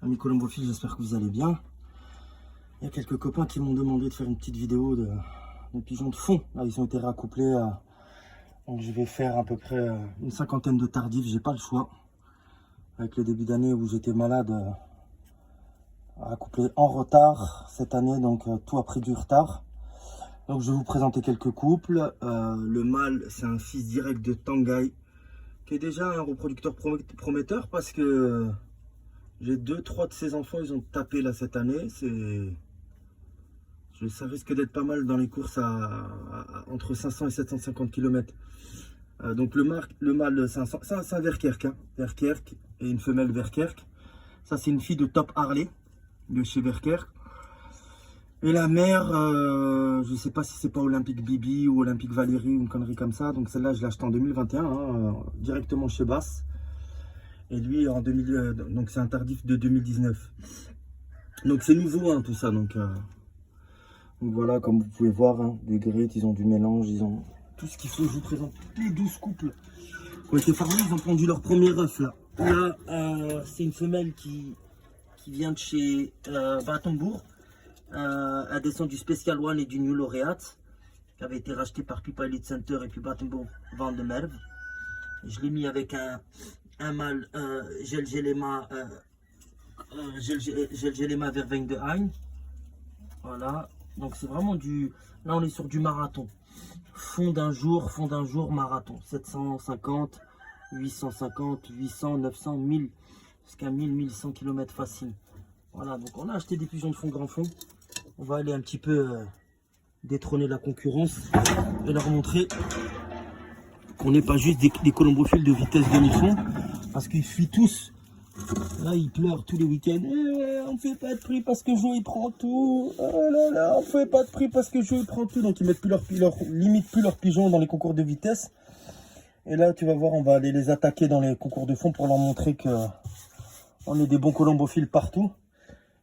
Amis colombophiles, j'espère que vous allez bien. Il y a quelques copains qui m'ont demandé de faire une petite vidéo de pigeons de fond. Là, ils ont été raccouplés. Donc je vais faire à peu près une cinquantaine de tardifs. J'ai pas le choix. Avec le début d'année où j'étais malade, raccouplé en retard cette année. Donc tout a pris du retard. Donc je vais vous présenter quelques couples. Le mâle, c'est un fils direct de Tanguy, qui est déjà un reproducteur prometteur parce que j'ai 2-3 de ses enfants, ils ont tapé là cette année. Ça risque d'être pas mal dans les courses entre 500 et 750 km. Donc le mâle, c'est un Verkerk, hein, Verkerk, et une femelle Verkerk. Ça, c'est une fille de Top Harley, de chez Verkerk. Et la mère, je sais pas si c'est pas Olympique Bibi ou Olympique Valérie ou une connerie comme ça. Donc celle-là, je l'ai achetée en 2021, hein, directement chez Bass. Et lui, en 2000, donc c'est un tardif de 2019. Donc c'est nouveau, hein, tout ça. Donc voilà, comme vous pouvez voir, hein, des grittes, ils ont du mélange, ils ont tout ce qu'il faut. Je vous présente les 12 couples qui ont été farmés. Ils ont pondu leur premier œuf là. Là, c'est une femelle qui vient de chez Batenbourg. Elle descend du Special One et du New Laureate, qui avait été racheté par Pipa Elite Center et puis Batenbourg Van de Merwe. Je l'ai mis avec un mâle Gelgelema Verveng de Hein. Voilà, donc c'est vraiment du... Là on est sur du marathon. Fond d'un jour, marathon. 750, 850, 800, 900, 1000, jusqu'à 1000, 1100 km facile. Voilà, donc on a acheté des pigeons de fond grand fond. On va aller un petit peu détrôner la concurrence et leur montrer qu'on n'est pas juste des colombophiles de vitesse demi-fond, parce qu'ils fuient tous. Là, ils pleurent tous les week-ends. On ne fait pas de prix parce que Joe il prend tout. Oh là là, on ne fait pas de prix parce que Joe il prend tout. Donc ils mettent plus limite plus leurs pigeons dans les concours de vitesse. Et là, tu vas voir, on va aller les attaquer dans les concours de fond pour leur montrer que on est des bons colombophiles partout.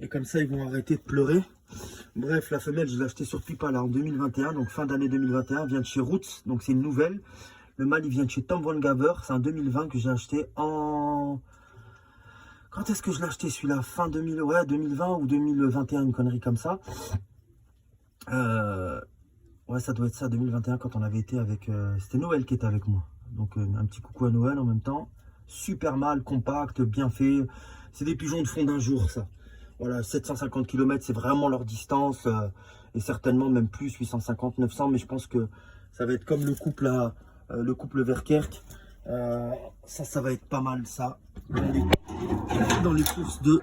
Et comme ça, ils vont arrêter de pleurer. Bref, la femelle, je l'ai achetée sur Pipa là en 2021, donc fin d'année 2021, vient de chez Roots, donc c'est une nouvelle. Le mâle, il vient de chez Tom Van Gaver, c'est un 2020 que j'ai acheté en... Quand est-ce que je l'ai acheté celui-là? Fin 2000, ouais, 2020 ou 2021, une connerie comme ça. Ouais, ça doit être ça, 2021, quand on avait été avec... C'était Noël qui était avec moi. Donc un petit coucou à Noël en même temps. Super mâle, compact, bien fait. C'est des pigeons de fond d'un jour, ça. Voilà, 750 km, c'est vraiment leur distance. Et certainement même plus, 850, 900. Mais je pense que ça va être comme le couple à... le couple Verkerk, ça va être pas mal ça dans les courses de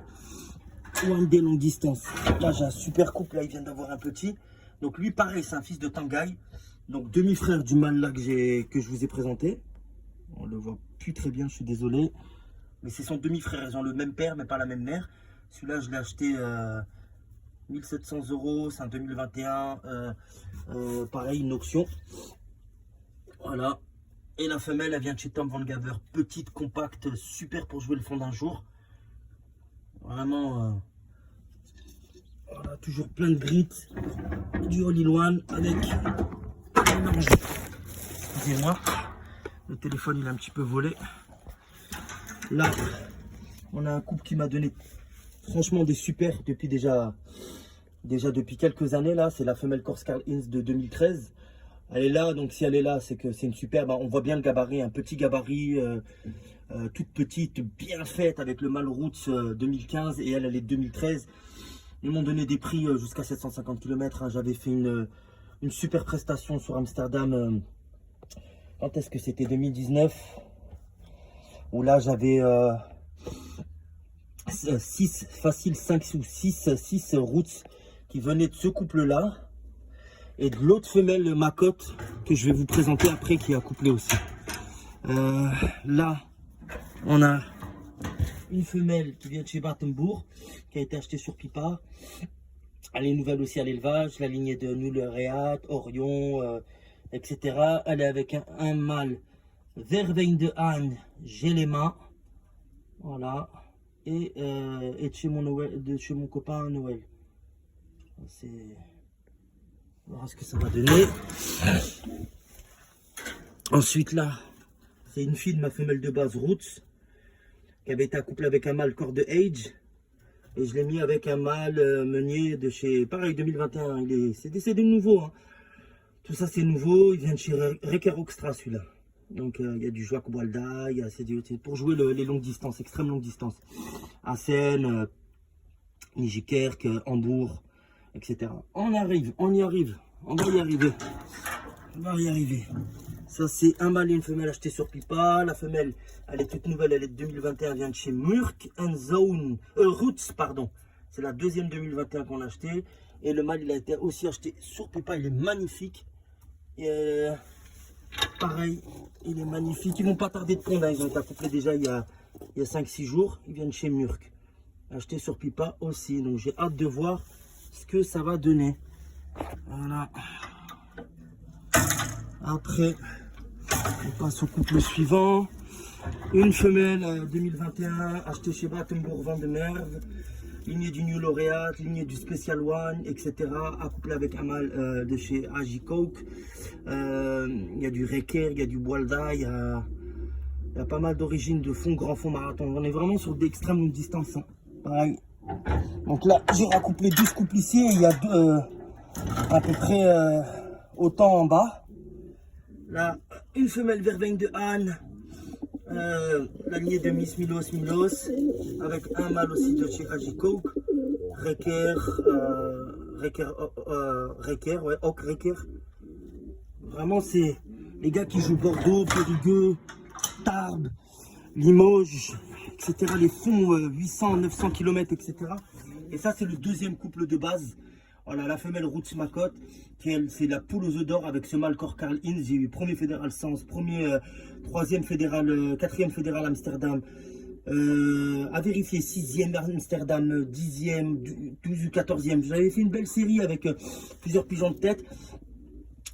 one day longue distance. Là j'ai un super couple, là il vient d'avoir un petit, donc lui pareil c'est un fils de Tanguy, donc demi-frère du mâle là que je vous ai présenté. On le voit plus très bien, je suis désolé, mais c'est son demi-frère, ils ont le même père mais pas la même mère. Celui-là je l'ai acheté 1700 €, c'est un 2021, pareil une auction. Voilà, et la femelle, elle vient de chez Tom Van Gaver, petite, compacte, super pour jouer le fond d'un jour. Vraiment, voilà, toujours plein de grittes, du all-in-one avec un mélange. Excusez-moi, le téléphone il est un petit peu volé. Là, on a un couple qui m'a donné franchement des super depuis déjà depuis quelques années. Là, c'est la femelle Corse Carl Inns de 2013. Elle est là, donc si elle est là, c'est que c'est une superbe. On voit bien le gabarit, un petit gabarit, toute petite, bien faite, avec le mâle Roots 2015 et elle est 2013. Ils m'ont donné des prix jusqu'à 750 km. Hein. J'avais fait une super prestation sur Amsterdam. Quand est-ce que c'était? 2019. Où là, j'avais 6, facile 5 ou 6 Roots qui venaient de ce couple-là. Et de l'autre femelle Macotte que je vais vous présenter après qui est accouplée aussi. Là, on a une femelle qui vient de chez Batenbourg, qui a été achetée sur Pipa. Elle est nouvelle aussi à l'élevage, la lignée de New Laureate, Orion, etc. Elle est avec un mâle Verveng de Hein, Gelema. Voilà. Et de chez mon copain Noël. C'est... On verra ce que ça va donner. Ensuite là, c'est une fille de ma femelle de base Roots, qui avait été accouplée avec un mâle Core de Age. Et je l'ai mis avec un mâle meunier de chez, pareil, 2021. C'est décédé de nouveau. Hein. Tout ça, c'est nouveau. Il vient de chez Reker Extra, celui-là. Donc, il y a du Joak Boalda. C'est pour jouer les longues distances, extrême longues distances. Assen, Nijikerk, Hambourg, etc. On y arrive. On va y arriver. On va y arriver. Ça, c'est un mâle et une femelle achetés sur Pipa. La femelle, elle est toute nouvelle, elle est de 2021, elle vient de chez Murk Zone, Roots, pardon. C'est la deuxième 2021 qu'on a acheté. Et le mâle, il a été aussi acheté sur Pipa, il est magnifique. Et, pareil, il est magnifique. Ils vont pas tarder de pondre, hein. Ils ont été accouplés déjà il y a 5-6 jours. Ils viennent chez Murk. Acheté sur Pipa aussi. Donc j'ai hâte de voir ce que ça va donner. Voilà. Après, on passe au couple suivant. Une femelle 2021 achetée chez Battenbourg Vandemerve, lignée du New Laureate, lignée du Special One, etc. Accouplée avec un mâle de chez Agicoke. Il y a du Reker, il y a du Boalda, il y a pas mal d'origines de fond, grand fond marathon. On est vraiment sur d'extrêmes longues distances. Hein. Pareil. Donc là, j'ai raccouplé 12 couples ici et il y a à peu près autant en bas. Là, une femelle verveine de Anne, la lignée de Miss Milos, avec un mâle aussi de chez Agicoke, Oak Reker. Vraiment, c'est les gars qui jouent Bordeaux, Périgueux, Tarbes, Limoges, etc. Les fonds 800, 900 km, etc. Et ça, c'est le deuxième couple de base. Voilà, la femelle Roots Makot, c'est la poule aux œufs d'or avec ce mâle Cor Karl Inz. J'ai eu premier fédéral Sens, troisième fédéral, quatrième fédéral Amsterdam. À vérifier, 6e Amsterdam, 10e, 12 ou 14e. J'avais fait une belle série avec plusieurs pigeons de tête.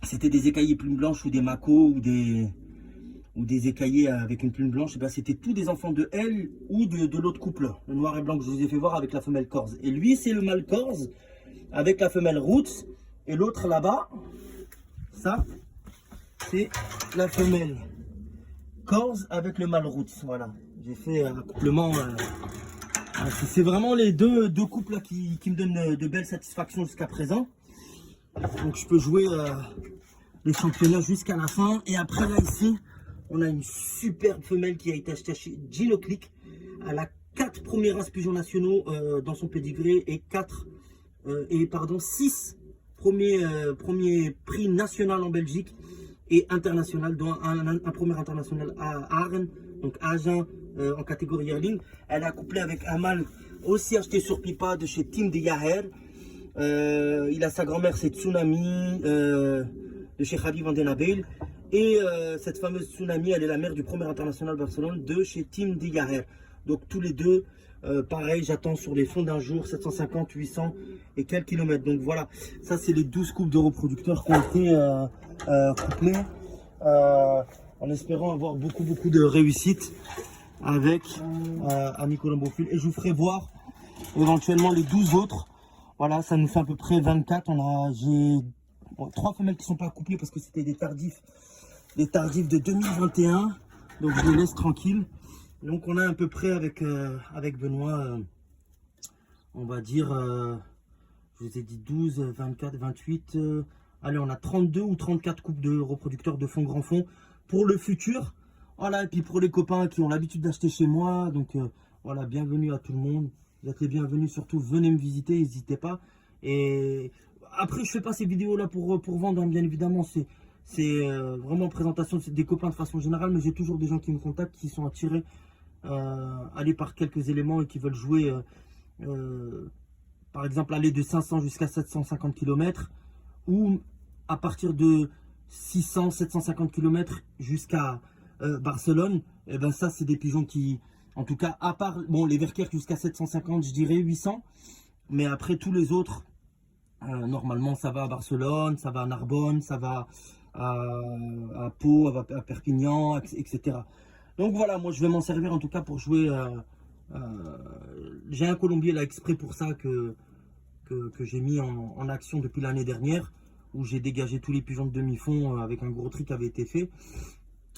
C'était des écaillés plumes blanches ou des macos ou des écaillés avec une plume blanche. Ben, c'était tous des enfants de elle ou de l'autre couple, le noir et blanc que je vous ai fait voir avec la femelle Corse. Et lui, c'est le mâle Corse avec la femelle Roots. Et l'autre là-bas, ça, c'est la femelle Corse avec le mâle Roots. Voilà, j'ai fait un accouplement. C'est vraiment les deux couples là qui me donnent de belles satisfactions jusqu'à présent. Donc je peux jouer les championnats jusqu'à la fin. Et après là ici, on a une superbe femelle qui a été achetée chez Ginoclick. Elle a 4 premiers races pigeons nationaux dans son pédigré et 6 premiers prix national en Belgique et international, dont un premier international à Arn, donc Agen en catégorie yearling. Elle a couplé avec un mâle aussi acheté sur Pipa de chez Team de Yaher. Il a sa grand-mère, c'est Tsunami de chez Khabi Van Den Abel. Et cette fameuse Tsunami, elle est la mère du premier international Barcelone de chez Team de Yaher. Donc tous les deux, pareil, j'attends sur les fonds d'un jour, 750, 800 et quelques kilomètres. Donc voilà, ça c'est les 12 couples de reproducteurs qui ont été couplés en espérant avoir beaucoup de réussite avec Ami Colombophile. Et je vous ferai voir éventuellement les 12 autres. Voilà, ça nous fait à peu près 24. J'ai 3 femelles qui ne sont pas couplées parce que c'était des tardifs de 2021. Donc je les laisse tranquilles. Donc on a à peu près avec Benoît, on va dire, je vous ai dit 12, 24, 28, allez on a 32 ou 34 couples de reproducteurs de fond grand fond pour le futur. Voilà, et puis pour les copains qui ont l'habitude d'acheter chez moi, donc voilà, bienvenue à tout le monde. Vous êtes les bienvenus, surtout venez me visiter, n'hésitez pas. Et après je fais pas ces vidéos là pour vendre, hein, bien évidemment, c'est vraiment présentation des copains de façon générale, mais j'ai toujours des gens qui me contactent, qui sont attirés aller par quelques éléments et qui veulent jouer, par exemple aller de 500 jusqu'à 750 km ou à partir de 600, 750 km jusqu'à Barcelone. Et ben ça c'est des pigeons qui, en tout cas à part bon les Verker jusqu'à 750, je dirais 800, mais après tous les autres normalement ça va à Barcelone, ça va à Narbonne, ça va à Pau, à Perpignan, etc. Donc voilà, moi je vais m'en servir en tout cas pour jouer. J'ai un colombier là exprès pour ça que j'ai mis en action depuis l'année dernière, où j'ai dégagé tous les pigeons de demi-fond avec un gros tri qui avait été fait.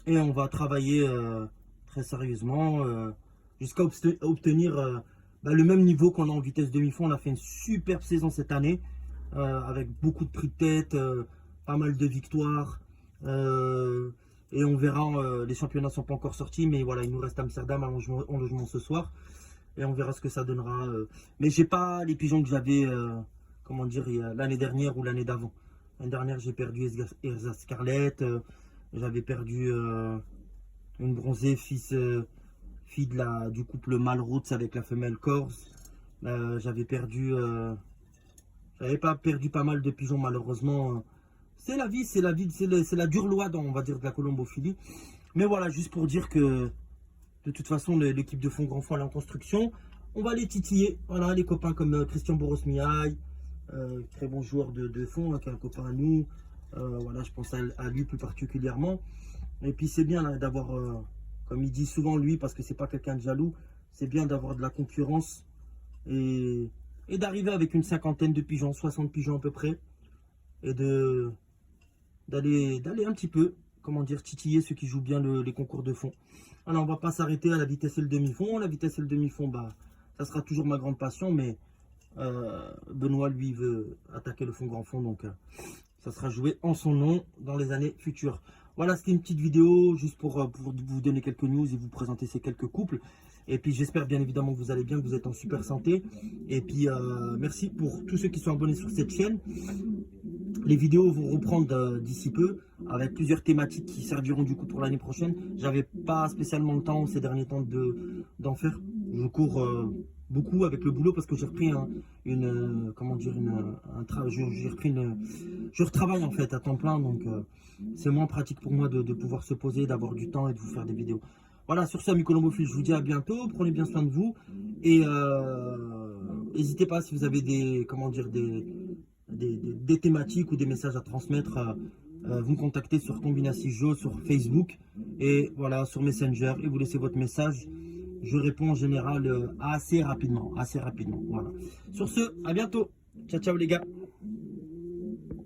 Et on va travailler très sérieusement jusqu'à obtenir le même niveau qu'on a en vitesse demi-fond. On a fait une superbe saison cette année, avec beaucoup de prix de tête, pas mal de victoires. Et on verra, les championnats ne sont pas encore sortis, mais voilà, il nous reste Amsterdam en logement ce soir. Et on verra ce que ça donnera. Mais j'ai pas les pigeons que j'avais, comment dire, l'année dernière ou l'année d'avant. L'année dernière, j'ai perdu Erza Scarlett. J'avais perdu une bronzée fille du couple Malroots avec la femelle Corse. J'avais pas perdu pas mal de pigeons malheureusement. C'est la vie, c'est la dure loi, on va dire, de la colombophilie. Mais voilà, juste pour dire que de toute façon, l'équipe de fond grand fond elle est en construction. On va les titiller. Voilà, les copains comme Christian Boros-Miaille, très bon joueur de fond, hein, qui est un copain à nous. Voilà, je pense à lui plus particulièrement. Et puis c'est bien d'avoir, comme il dit souvent lui, parce que c'est pas quelqu'un de jaloux, c'est bien d'avoir de la concurrence et d'arriver avec une cinquantaine de pigeons, 60 pigeons à peu près, et d'aller un petit peu, comment dire, titiller ceux qui jouent bien les concours de fond. Alors on va pas s'arrêter à la vitesse et le demi-fond. La vitesse et le demi-fond, ça sera toujours ma grande passion, mais Benoît lui veut attaquer le fond grand fond, donc ça sera joué en son nom dans les années futures. Voilà, c'était une petite vidéo juste pour vous donner quelques news et vous présenter ces quelques couples. Et puis j'espère bien évidemment que vous allez bien, que vous êtes en super santé. Et puis merci pour tous ceux qui sont abonnés sur cette chaîne. Les vidéos vont reprendre d'ici peu avec plusieurs thématiques qui serviront du coup pour l'année prochaine. J'avais pas spécialement le temps ces derniers temps d'en faire. Je cours beaucoup avec le boulot parce que j'ai repris je retravaille en fait à temps plein, donc c'est moins pratique pour moi de pouvoir se poser, d'avoir du temps et de vous faire des vidéos. Voilà, sur ce, amis colombophiles, je vous dis à bientôt, prenez bien soin de vous et n'hésitez pas si vous avez des thématiques ou des messages à transmettre, vous me contactez sur Combinassis sur Facebook et voilà, sur Messenger, et vous laissez votre message. Je réponds en général assez rapidement. Voilà. Sur ce, à bientôt. Ciao, ciao les gars.